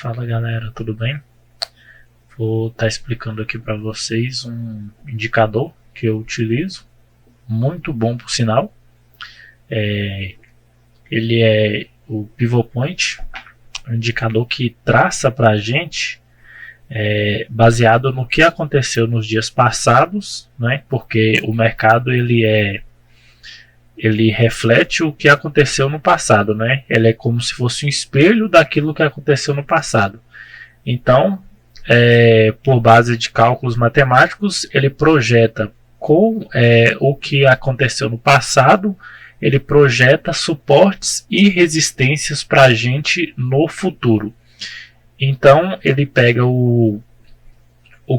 Fala galera, tudo bem? Vou estar explicando aqui para vocês um indicador que eu utilizo, muito bom por sinal. Ele é o Pivot Point, um indicador que traça para a gente baseado no que aconteceu nos dias passados, né? Porque o mercado ele reflete o que aconteceu no passado, né? Ele é como se fosse um espelho daquilo que aconteceu no passado. Então, por base de cálculos matemáticos, ele projeta com o que aconteceu no passado, ele projeta suportes e resistências para a gente no futuro. Então, ele pega o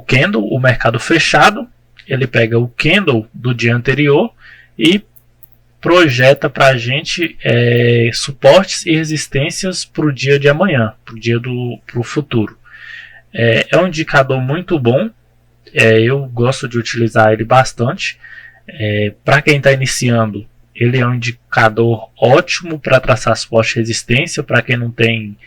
candle, o mercado fechado, ele pega o candle do dia anterior e projeta para a gente suportes e resistências para o dia de amanhã, para o futuro. É um indicador muito bom, eu gosto de utilizar ele bastante. Para quem está iniciando, ele é um indicador ótimo para traçar suporte e resistência. Para quem não tem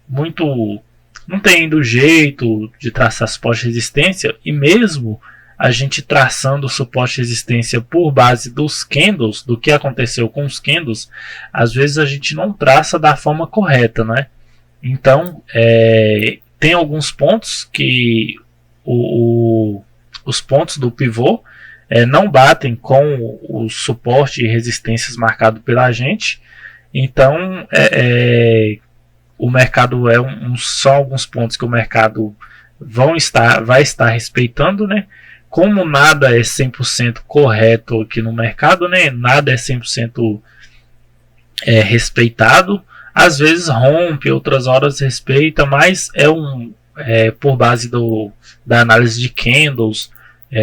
não tem ainda o jeito de traçar suporte e resistência, e mesmo a gente traçando suporte e resistência por base dos candles, do que aconteceu com os candles, às vezes a gente não traça da forma correta, né? Então, tem alguns pontos que os pontos do pivô não batem com o suporte e resistências marcado pela gente. Então, o mercado são alguns pontos que o mercado vai estar respeitando, né? Como nada é 100% correto aqui no mercado, né? Nada é 100% respeitado. Às vezes rompe, outras horas respeita, mas por base da análise de candles,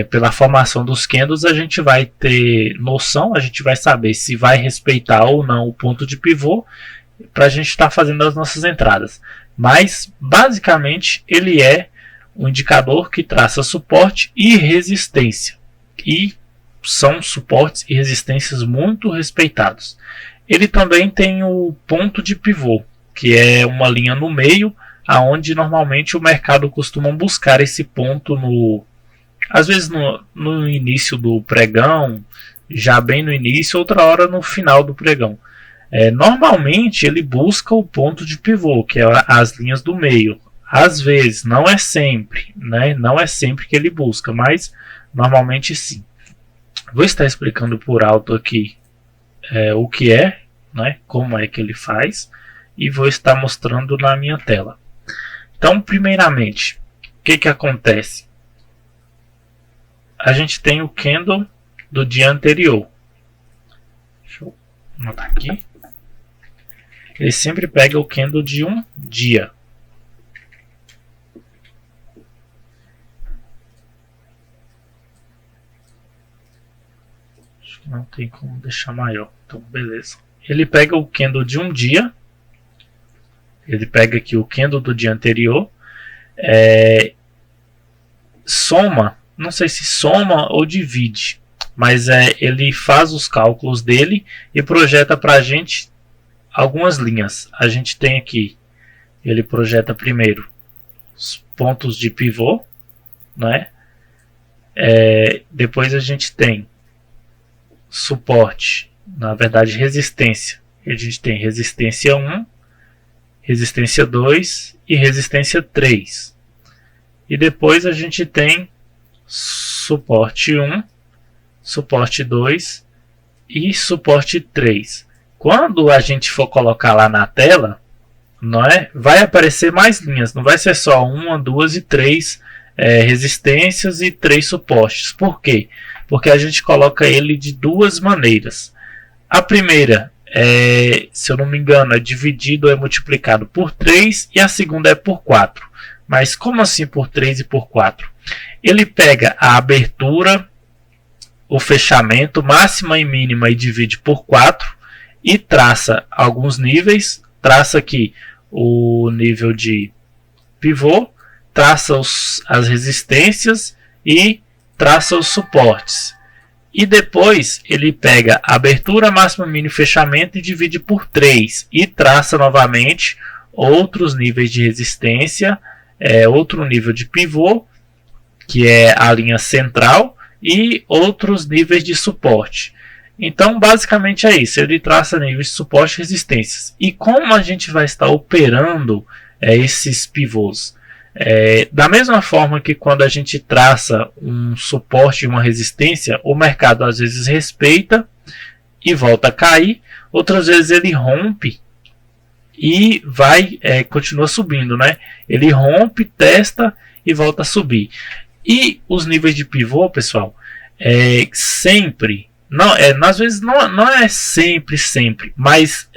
pela formação dos candles, a gente vai ter noção, a gente vai saber se vai respeitar ou não o ponto de pivô para a gente estar fazendo as nossas entradas. Mas, basicamente, ele é um indicador que traça suporte e resistência, e são suportes e resistências muito respeitados. Ele também tem o ponto de pivô, que é uma linha no meio, aonde normalmente o mercado costuma buscar esse ponto às vezes no início do pregão, já bem no início, outra hora no final do pregão. Normalmente ele busca o ponto de pivô, que é as linhas do meio. Às vezes, não é sempre, né? Não é sempre que ele busca, mas normalmente sim. Vou estar explicando por alto aqui o que é, né? Como é que ele faz, e vou estar mostrando na minha tela. Então, primeiramente, o que acontece? A gente tem o candle do dia anterior. Deixa eu anotar aqui. Ele sempre pega o candle de um dia. Não tem como deixar maior, então beleza. Ele pega o candle de um dia, ele pega aqui o candle do dia anterior, soma, não sei se soma ou divide, mas ele faz os cálculos dele e projeta para a gente algumas linhas. A gente tem aqui, ele projeta primeiro os pontos de pivô, né? Depois a gente tem suporte, na verdade resistência. A gente tem resistência 1, resistência 2 e resistência 3. E depois a gente tem suporte 1, suporte 2 e suporte 3. Quando a gente for colocar lá na tela, vai aparecer mais linhas, não vai ser só 1, 2 e 3 resistências e 3 suportes. Por quê? Porque a gente coloca ele de duas maneiras. A primeira, se eu não me engano, é dividido, é multiplicado por 3, e a segunda é por 4. Mas como assim por 3 e por 4? Ele pega a abertura, o fechamento, máxima e mínima, e divide por 4, e traça alguns níveis. Traça aqui o nível de pivô, traça as resistências e traça os suportes. E depois ele pega a abertura, máxima, mínima e fechamento e divide por 3. E traça novamente outros níveis de resistência, outro nível de pivô, que é a linha central, e outros níveis de suporte. Então, basicamente é isso. Ele traça níveis de suporte e resistências. E como a gente vai estar operando esses pivôs? Da mesma forma que quando a gente traça um suporte e uma resistência, o mercado às vezes respeita e volta a cair. Outras vezes ele rompe e continua subindo, né? Ele rompe, testa e volta a subir. E os níveis de pivô, pessoal, sempre, às vezes não é sempre, mas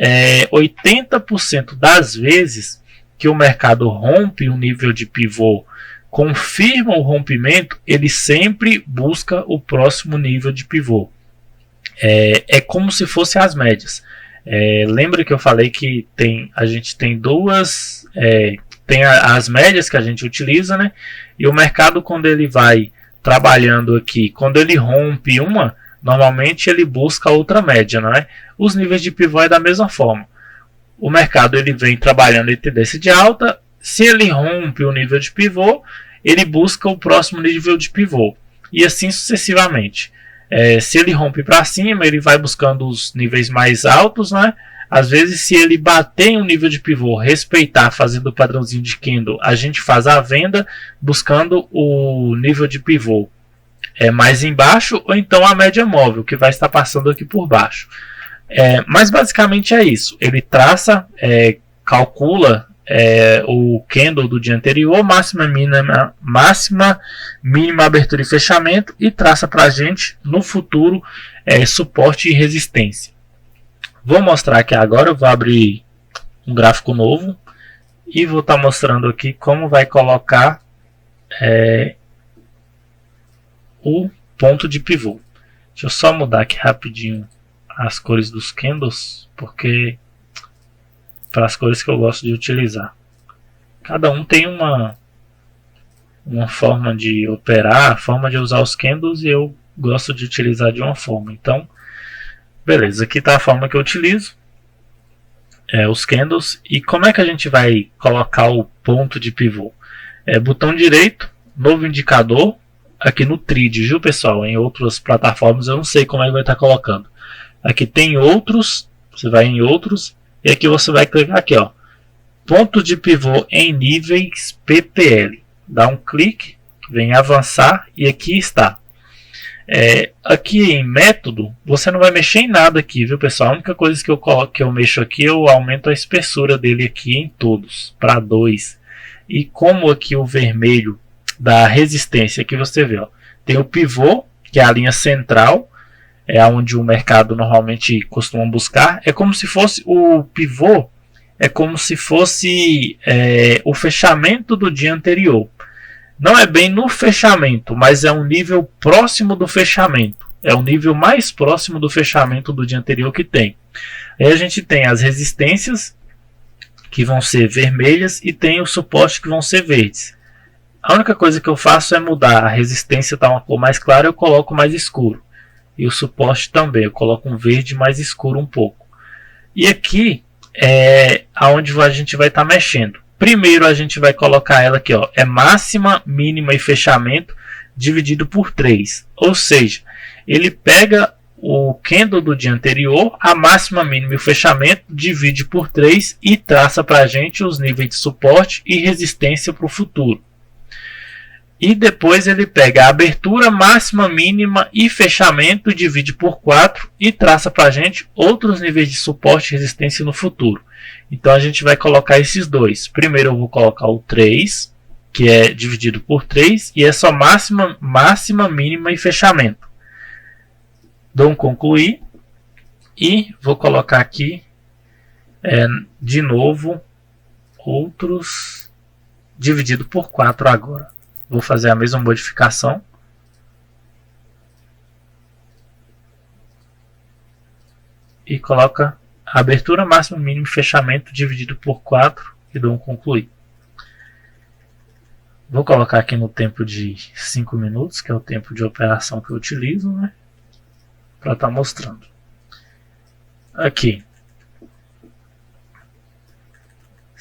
80% das vezes que o mercado rompe um nível de pivô, confirma o rompimento, ele sempre busca o próximo nível de pivô. É como se fosse as médias. Lembra que eu falei que a gente tem duas, tem as médias que a gente utiliza, né? E o mercado, quando ele vai trabalhando aqui, quando ele rompe uma, normalmente ele busca outra média, não é? Os níveis de pivô é da mesma forma. O mercado ele vem trabalhando em tendência de alta, se ele rompe o nível de pivô, ele busca o próximo nível de pivô, e assim sucessivamente. Se ele rompe para cima, ele vai buscando os níveis mais altos, né? Às vezes, se ele bater em um nível de pivô, respeitar, fazendo o padrãozinho de candle, a gente faz a venda buscando o nível de pivô mais embaixo, ou então a média móvel, que vai estar passando aqui por baixo. Mas basicamente é isso. Ele traça, calcula o candle do dia anterior, máxima, mínima, abertura e fechamento, e traça para a gente no futuro suporte e resistência. Vou mostrar aqui agora. Eu vou abrir um gráfico novo e vou estar mostrando aqui como vai colocar o ponto de pivô. Deixa eu só mudar aqui rapidinho as cores dos candles, porque para as cores que eu gosto de utilizar. Cada um tem uma forma de operar, forma de usar os candles, e eu gosto de utilizar de uma forma. Então, beleza, aqui está a forma que eu utilizo, os candles. E como é que a gente vai colocar o ponto de pivô? Botão direito, novo indicador, aqui no Trade, viu, pessoal? Em outras plataformas eu não sei como é que vai estar colocando. Aqui tem outros, você vai em outros, e aqui você vai clicar aqui, ó, ponto de pivô em níveis PPL. Dá um clique, vem avançar e aqui está. Aqui em método, você não vai mexer em nada aqui, viu, pessoal? A única coisa que eu mexo aqui, eu aumento a espessura dele aqui em todos, para 2. E como aqui o vermelho da resistência, aqui você vê, ó, tem o pivô, que é a linha central, onde o mercado normalmente costuma buscar. É como se fosse o pivô, como se fosse o fechamento do dia anterior. Não é bem no fechamento, mas é um nível próximo do fechamento. É o nível mais próximo do fechamento do dia anterior que tem. Aí a gente tem as resistências, que vão ser vermelhas, e tem o suporte, que vão ser verdes. A única coisa que eu faço é mudar. A resistência está uma cor mais clara, eu coloco mais escuro. E o suporte também, eu coloco um verde mais escuro um pouco. E aqui é onde a gente vai estar mexendo. Primeiro a gente vai colocar ela aqui, ó, máxima, mínima e fechamento dividido por 3. Ou seja, ele pega o candle do dia anterior, a máxima, mínima e o fechamento, divide por 3 e traça para a gente os níveis de suporte e resistência para o futuro. E depois ele pega a abertura, máxima, mínima e fechamento, divide por 4 e traça para a gente outros níveis de suporte e resistência no futuro. Então a gente vai colocar esses dois. Primeiro eu vou colocar o 3, que é dividido por 3, e é só máxima, mínima e fechamento. Dou um concluir e vou colocar aqui de novo outros dividido por 4 agora. Vou fazer a mesma modificação. E coloca a abertura, máxima, mínimo e fechamento dividido por 4 e dou um concluir. Vou colocar aqui no tempo de 5 minutos, que é o tempo de operação que eu utilizo, né? Para estar mostrando. Aqui.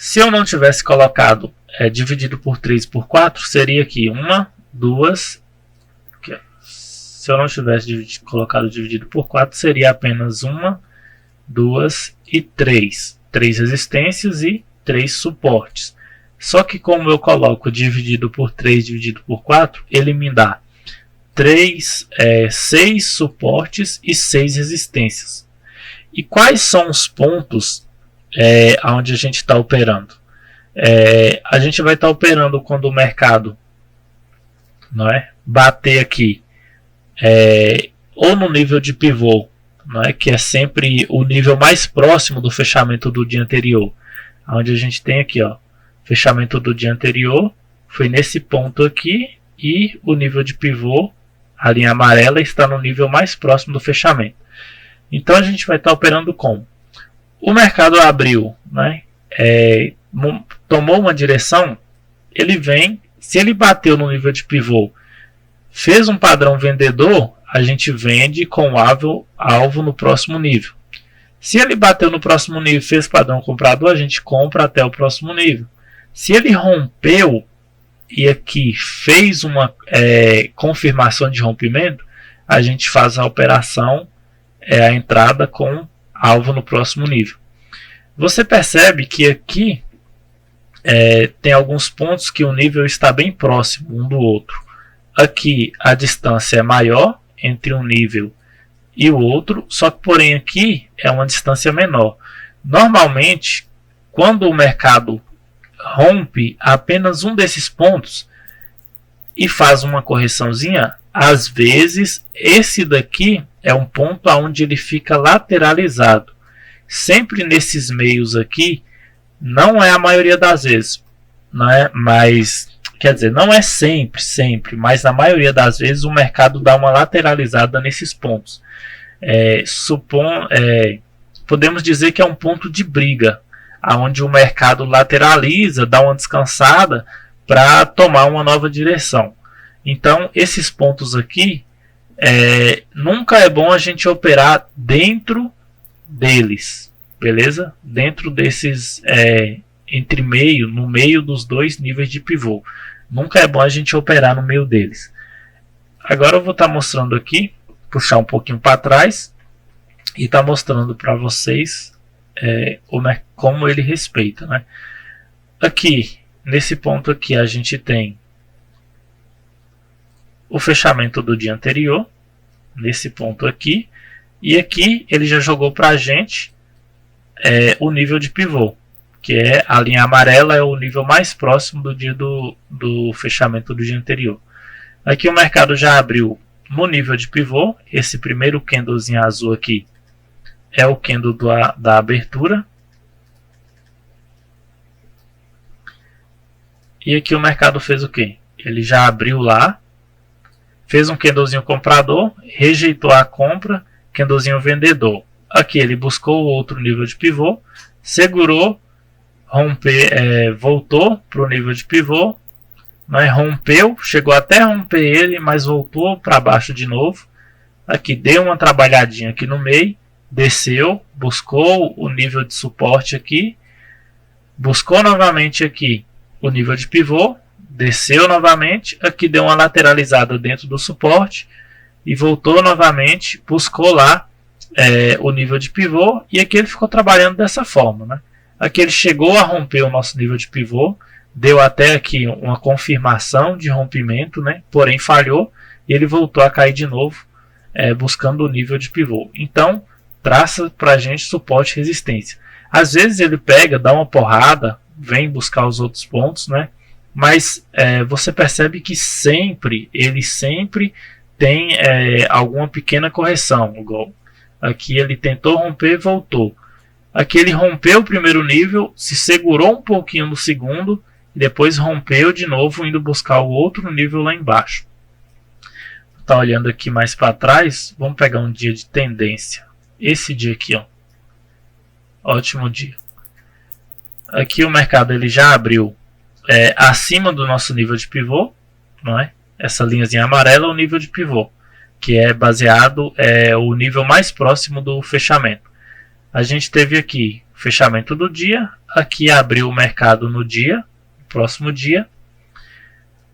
Se eu não tivesse colocado dividido por 3 por 4, seria aqui 1, 2. Se eu não tivesse colocado dividido por 4, seria apenas 1, 2 e 3. 3 resistências e 3 suportes. Só que como eu coloco dividido por 3 dividido por 4, ele me dá 6 suportes e 6 resistências. E quais são os pontos onde a gente está operando? A gente vai estar operando quando o mercado, não é, bater aqui ou no nível de pivô, não é, que é sempre o nível mais próximo do fechamento do dia anterior. Onde a gente tem aqui, ó, fechamento do dia anterior foi nesse ponto aqui e o nível de pivô, a linha amarela, está no nível mais próximo do fechamento. Então a gente vai estar operando como? O mercado abriu, né? Tomou uma direção, ele vem, se ele bateu no nível de pivô, fez um padrão vendedor, a gente vende com alvo no próximo nível. Se ele bateu no próximo nível e fez padrão comprador, a gente compra até o próximo nível. Se ele rompeu e aqui fez uma confirmação de rompimento, a gente faz a operação, a entrada com alvo no próximo nível. Você percebe que aqui tem alguns pontos que o nível está bem próximo um do outro. Aqui a distância é maior entre um nível e o outro, só que porém aqui é uma distância menor. Normalmente, quando o mercado rompe apenas um desses pontos e faz uma correçãozinha, às vezes esse daqui é um ponto onde ele fica lateralizado. Sempre nesses meios aqui, não é a maioria das vezes, não é? Mas quer dizer, não é sempre, mas na maioria das vezes o mercado dá uma lateralizada nesses pontos. Podemos dizer que é um ponto de briga, onde o mercado lateraliza, dá uma descansada para tomar uma nova direção. Então, esses pontos aqui, nunca é bom a gente operar dentro deles, beleza? Dentro desses no meio dos dois níveis de pivô. Nunca é bom a gente operar no meio deles. Agora eu vou estar mostrando aqui, puxar um pouquinho para trás e estar mostrando para vocês como ele respeita, né? Aqui, nesse ponto aqui, a gente tem o fechamento do dia anterior, nesse ponto aqui, e aqui ele já jogou para a gente o nível de pivô, que é a linha amarela, é o nível mais próximo do dia do fechamento do dia anterior. Aqui o mercado já abriu no nível de pivô. Esse primeiro candlezinho azul aqui é o candle da abertura. E aqui o mercado fez o que? Ele já abriu lá, fez um candlezinho comprador, rejeitou a compra, candlezinho vendedor. Aqui ele buscou outro nível de pivô, segurou, voltou para o nível de pivô, mas rompeu, chegou até romper ele, mas voltou para baixo de novo. Aqui deu uma trabalhadinha aqui no meio, desceu, buscou o nível de suporte aqui, buscou novamente aqui o nível de pivô, desceu novamente, aqui deu uma lateralizada dentro do suporte e voltou novamente, buscou lá o nível de pivô, e aqui ele ficou trabalhando dessa forma, né? Aqui ele chegou a romper o nosso nível de pivô, deu até aqui uma confirmação de rompimento, né? Porém falhou e ele voltou a cair de novo, buscando o nível de pivô. Então traça para a gente suporte e resistência. Às vezes ele pega, dá uma porrada, vem buscar os outros pontos, né? Mas você percebe que ele sempre tem alguma pequena correção. Igual aqui ele tentou romper e voltou. Aqui ele rompeu o primeiro nível, se segurou um pouquinho no segundo, e depois rompeu de novo, indo buscar o outro nível lá embaixo. Tá olhando aqui mais para trás, vamos pegar um dia de tendência. Esse dia aqui, ó. Ótimo dia. Aqui o mercado ele já abriu acima do nosso nível de pivô, não é? Essa linhazinha amarela é o nível de pivô, que é baseado o nível mais próximo do fechamento. A gente teve aqui o fechamento do dia, aqui abriu o mercado no próximo dia.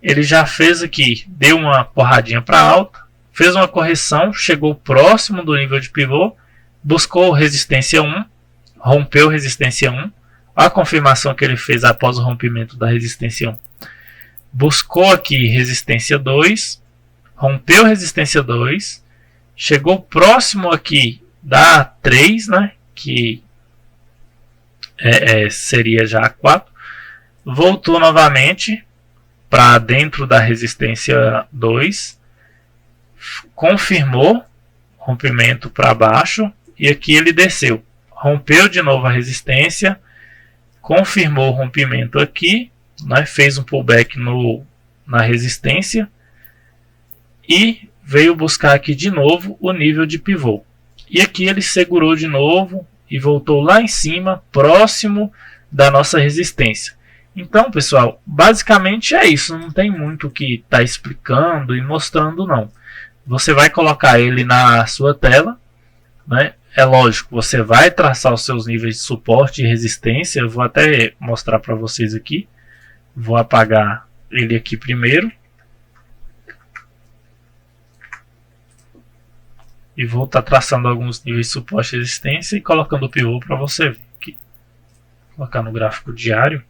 Ele já fez aqui, deu uma porradinha para alta, fez uma correção, chegou próximo do nível de pivô, buscou resistência 1, rompeu resistência 1, a confirmação que ele fez após o rompimento da resistência 1. Buscou aqui resistência 2, rompeu resistência 2, chegou próximo aqui da 3, né, que seria já a 4, voltou novamente para dentro da resistência 2, confirmou rompimento para baixo e aqui ele desceu, rompeu de novo a resistência, confirmou o rompimento aqui, né, fez um pullback na resistência e veio buscar aqui de novo o nível de pivô. E aqui ele segurou de novo e voltou lá em cima, próximo da nossa resistência. Então, pessoal, basicamente é isso. Não tem muito o que estar explicando e mostrando, não. Você vai colocar ele na sua tela, né? É lógico, você vai traçar os seus níveis de suporte e resistência. Eu vou até mostrar para vocês aqui. Vou apagar ele aqui primeiro. E vou estar traçando alguns níveis de suporte e resistência e colocando o pivô para você ver aqui. Vou colocar no gráfico diário.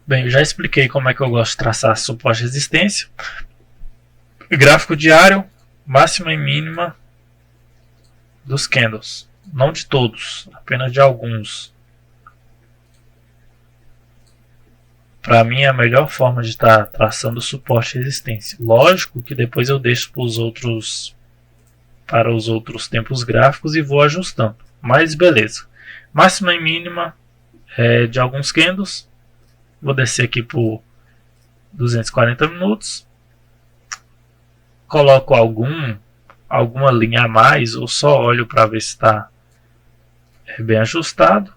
Bem, eu já expliquei como é que eu gosto de traçar suporte e resistência. Gráfico diário, máxima e mínima dos candles. Não de todos, apenas de alguns. Para mim é a melhor forma de estar traçando suporte e resistência. Lógico que depois eu deixo para os outros tempos gráficos e vou ajustando. Mas beleza. Máxima e mínima de alguns candles. Vou descer aqui por 240 minutos. Coloco alguma linha a mais ou só olho para ver se está bem ajustado.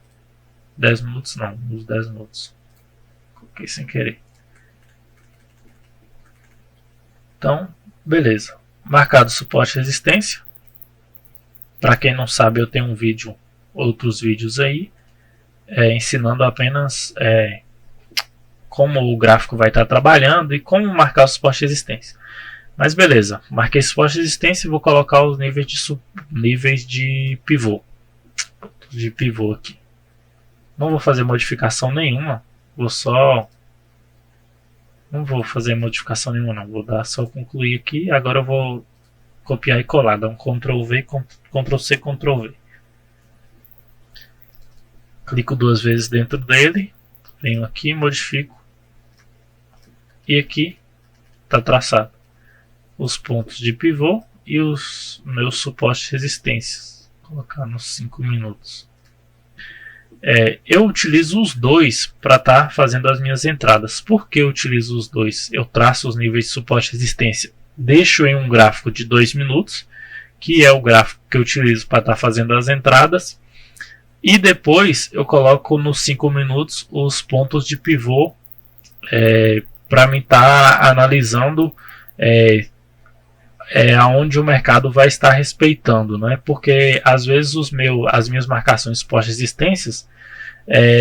10 minutos não, uns 10 minutos. Coloquei sem querer. Então, beleza. Marcado suporte e resistência. Para quem não sabe, eu tenho outros vídeos aí, ensinando apenas como o gráfico vai estar trabalhando e como marcar o suporte e resistência. Mas beleza, marquei suporte e resistência e vou colocar os níveis de pivô. De pivô aqui. Não vou fazer modificação nenhuma. Não vou fazer modificação nenhuma não. Vou dar só concluir aqui. Agora eu vou copiar e colar. Dar um Ctrl V, Ctrl C, Ctrl V. Clico 2 vezes dentro dele. Venho aqui, modifico. E aqui está traçado os pontos de pivô e os meus suportes e resistências. Vou colocar nos 5 minutos. Eu utilizo os dois para estar fazendo as minhas entradas. Por que eu utilizo os dois? Eu traço os níveis de suporte e resistência. Deixo em um gráfico de 2 minutos, que é o gráfico que eu utilizo para estar fazendo as entradas. E depois eu coloco nos 5 minutos os pontos de pivô para mim estar analisando aonde o mercado vai estar respeitando, né? Porque às vezes as minhas marcações de suporte e resistências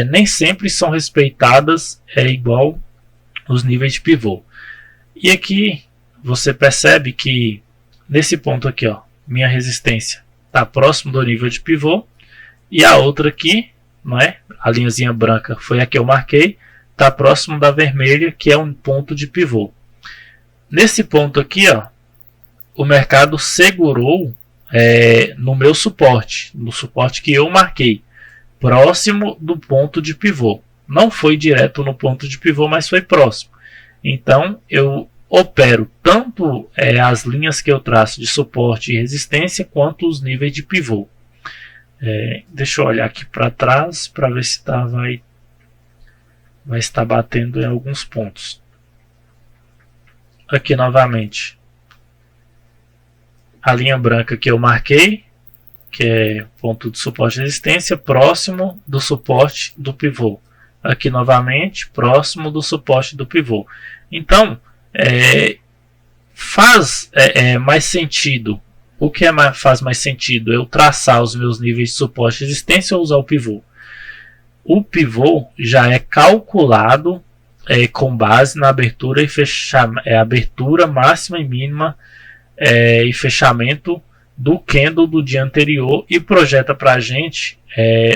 nem sempre são respeitadas igual os níveis de pivô. E aqui você percebe que nesse ponto aqui, ó, minha resistência está próximo do nível de pivô e a outra aqui, não é? A linhazinha branca foi a que eu marquei, está próximo da vermelha, que é um ponto de pivô. Nesse ponto aqui, ó, o mercado segurou no meu suporte, no suporte que eu marquei, próximo do ponto de pivô. Não foi direto no ponto de pivô, mas foi próximo. Então eu opero tanto as linhas que eu traço de suporte e resistência, quanto os níveis de pivô. Deixa eu olhar aqui para trás para ver se vai estar batendo em alguns pontos. Aqui novamente a linha branca que eu marquei, que é ponto de suporte e resistência, próximo do suporte do pivô. aqui novamente, próximo do suporte do pivô. Então, faz mais sentido. O que faz mais sentido? Eu traçar os meus níveis de suporte e resistência ou usar o pivô? O pivô já é calculado com base na abertura e abertura máxima e mínima e fechamento do candle do dia anterior e projeta para a gente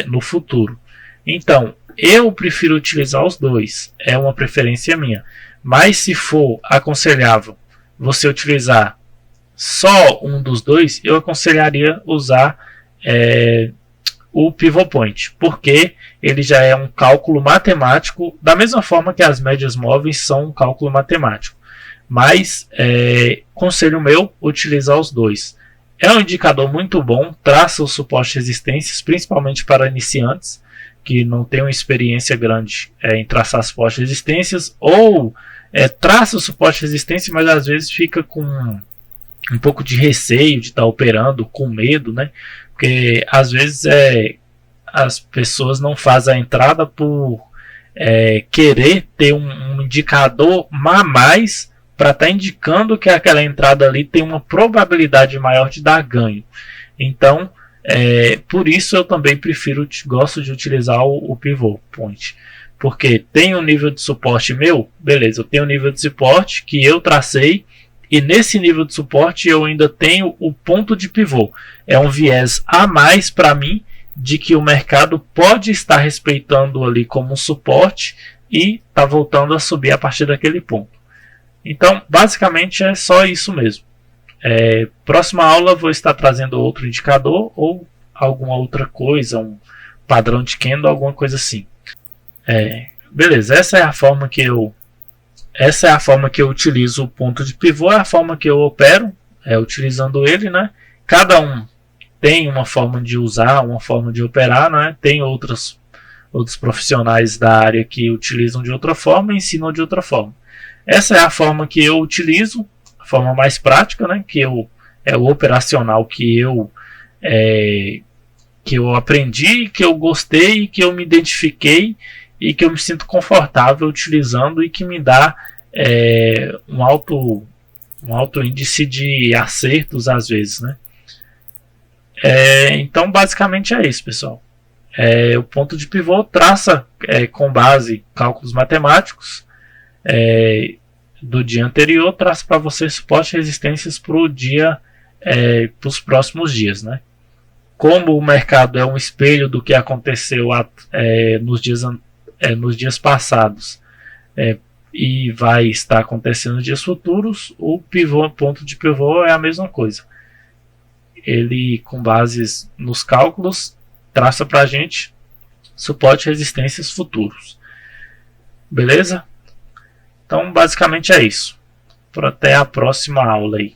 no futuro. Então, eu prefiro utilizar os dois, é uma preferência minha. Mas se for aconselhável você utilizar só um dos dois, eu aconselharia usar o Pivot Point, porque ele já é um cálculo matemático, da mesma forma que as médias móveis são um cálculo matemático. Mas, conselho meu, utilizar os dois. É um indicador muito bom, traça os suportes e resistências, principalmente para iniciantes, que não tem uma experiência grande em traçar suportes e resistências, ou traça o suporte e resistência, mas às vezes fica com um pouco de receio de estar operando, com medo, né? Porque às vezes as pessoas não fazem a entrada por querer ter um indicador a mais para estar indicando que aquela entrada ali tem uma probabilidade maior de dar ganho. Então, por isso eu também gosto de utilizar o Pivot Point. Porque tem um nível de suporte meu, beleza, eu tenho um nível de suporte que eu tracei, e nesse nível de suporte eu ainda tenho o ponto de pivô. É um viés a mais para mim de que o mercado pode estar respeitando ali como um suporte e está voltando a subir a partir daquele ponto. Então, basicamente é só isso mesmo. Próxima aula vou estar trazendo outro indicador ou alguma outra coisa, um padrão de candle, alguma coisa assim. Beleza, essa é a forma que eu utilizo o ponto de pivô, é a forma que eu opero, utilizando ele, né? Cada um tem uma forma de usar, uma forma de operar, né? Tem outros profissionais da área que utilizam de outra forma e ensinam de outra forma. Essa é a forma que eu utilizo, a forma mais prática, né? É o operacional que eu aprendi, que eu gostei, que eu me identifiquei e que eu me sinto confortável utilizando e que me dá um alto índice de acertos às vezes, né? Então basicamente é isso, pessoal. O ponto de pivô traça com base em cálculos matemáticos do dia anterior, traça para você suporte e resistências para os próximos dias, né? Como o mercado é um espelho do que aconteceu nos dias passados e vai estar acontecendo nos dias futuros, o ponto de pivô é a mesma coisa. Ele, com bases nos cálculos, traça para a gente suporte e resistências futuros. Beleza? Então, basicamente é isso. Até a próxima aula aí.